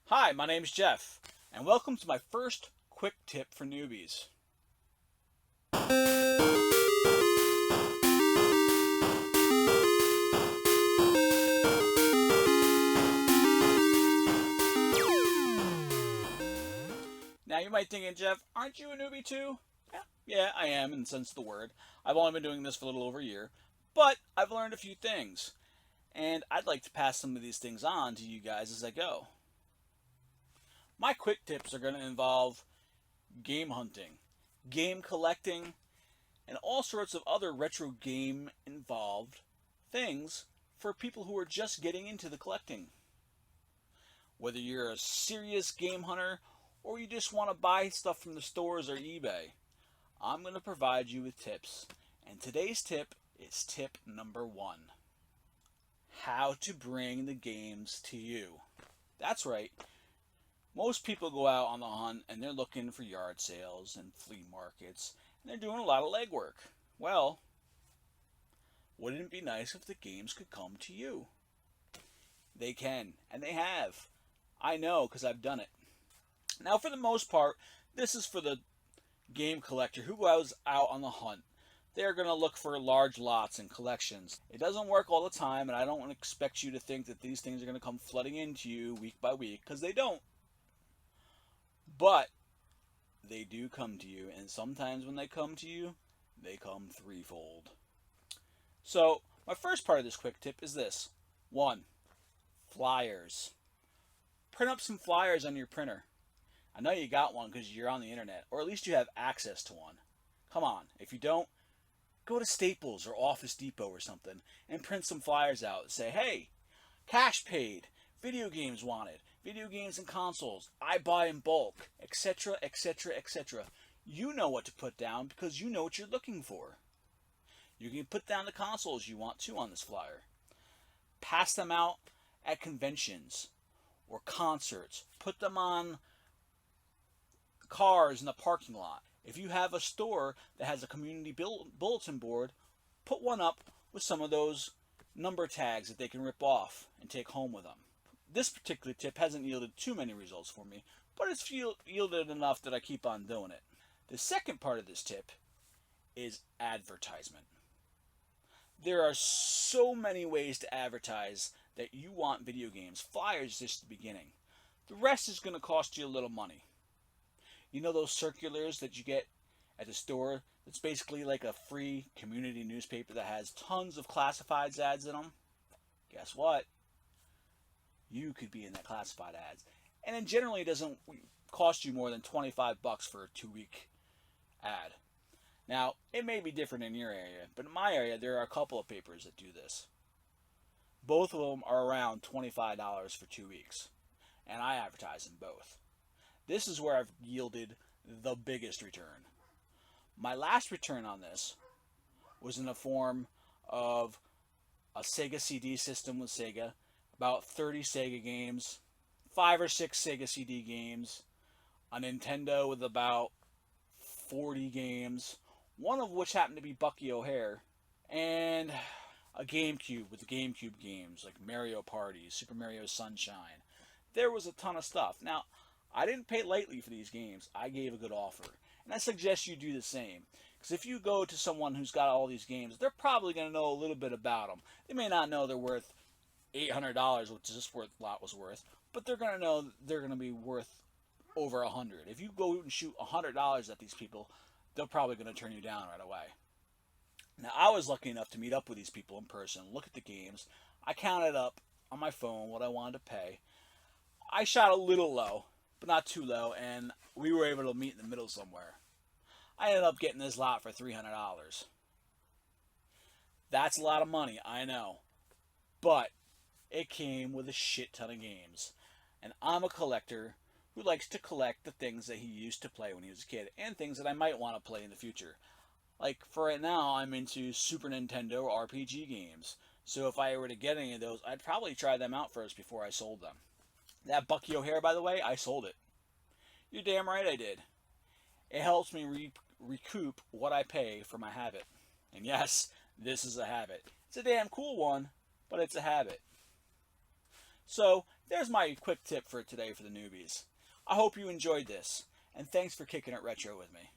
Hi, my name's Jeff, and welcome to my first quick tip for newbies. Now you might think, Jeff, aren't you a newbie too? Yeah, I am in the sense of the word. I've only been doing this for a little over a year, but I've learned a few things, and I'd like to pass some of these things on to you guys as I go. My quick tips are going to involve game hunting, game collecting, and all sorts of other retro game involved things for people who are just getting into the collecting. Whether you're a serious game hunter or you just want to buy stuff from the stores or eBay, I'm going to provide you with tips. And today's tip is tip number 1. How to bring the games to you. That's right. Most people go out on the hunt and they're looking for yard sales and flea markets, and they're doing a lot of legwork. Well, wouldn't it be nice if the games could come to you? They can, and they have. I know because I've done it. Now, for the most part, this is for the game collector who goes out on the hunt. They're going to look for large lots and collections. It doesn't work all the time, and I don't expect you to think that these things are going to come flooding into you week by week, because they don't. But they do come to you, and sometimes when they come to you, they come threefold. So, my first part of this quick tip is this. 1. Flyers. Print up some flyers on your printer. I know you got one because you're on the internet, or at least you have access to one. Come on, if you don't, go to Staples or Office Depot or something and print some flyers out. Say, hey, cash paid, video games wanted, video games and consoles, I buy in bulk, etc., etc., etc. You know what to put down because you know what you're looking for. You can put down the consoles you want to on this flyer. Pass them out at conventions or concerts. Put them on cars in the parking lot. If you have a store that has a community bulletin board, put one up with some of those number tags that they can rip off and take home with them. This particular tip hasn't yielded too many results for me, but it's yielded enough that I keep on doing it. The second part of this tip is advertisement. There are so many ways to advertise that you want video games. Flyers is just the beginning. The rest is going to cost you a little money. You know those circulars that you get at the store? It's basically like a free community newspaper that has tons of classifieds ads in them. Guess what? You could be in that classified ads. And it generally doesn't cost you more than $25 for a 2-week ad. Now, it may be different in your area, but in my area, there are a couple of papers that do this. Both of them are around $25 for 2 weeks, and I advertise in both. This is where I've yielded the biggest return. My last return on this was in the form of a Sega CD system with Sega, about 30 Sega games, 5 or 6 Sega CD games, a Nintendo with about 40 games, one of which happened to be Bucky O'Hare, and a GameCube with the GameCube games like Mario Party, Super Mario Sunshine. There was a ton of stuff. Now, I didn't pay lightly for these games. I gave a good offer. And I suggest you do the same. Because if you go to someone who's got all these games, they're probably going to know a little bit about them. They may not know they're worth $800, which this lot was worth, but they're going to know they're going to be worth over $100. If you go and shoot $100 at these people, they're probably going to turn you down right away. Now, I was lucky enough to meet up with these people in person, look at the games. I counted up on my phone what I wanted to pay. I shot a little low, but not too low, and we were able to meet in the middle somewhere. I ended up getting this lot for $300. That's a lot of money, I know. But it came with a shit ton of games. And I'm a collector who likes to collect the things that he used to play when he was a kid, and things that I might want to play in the future. Like, for right now, I'm into Super Nintendo RPG games. So if I were to get any of those, I'd probably try them out first before I sold them. That Bucky O'Hare, by the way, I sold it. You're damn right I did. It helps me recoup what I pay for my habit. And yes, this is a habit. It's a damn cool one, but it's a habit. So there's my quick tip for today for the newbies. I hope you enjoyed this, and thanks for kicking it retro with me.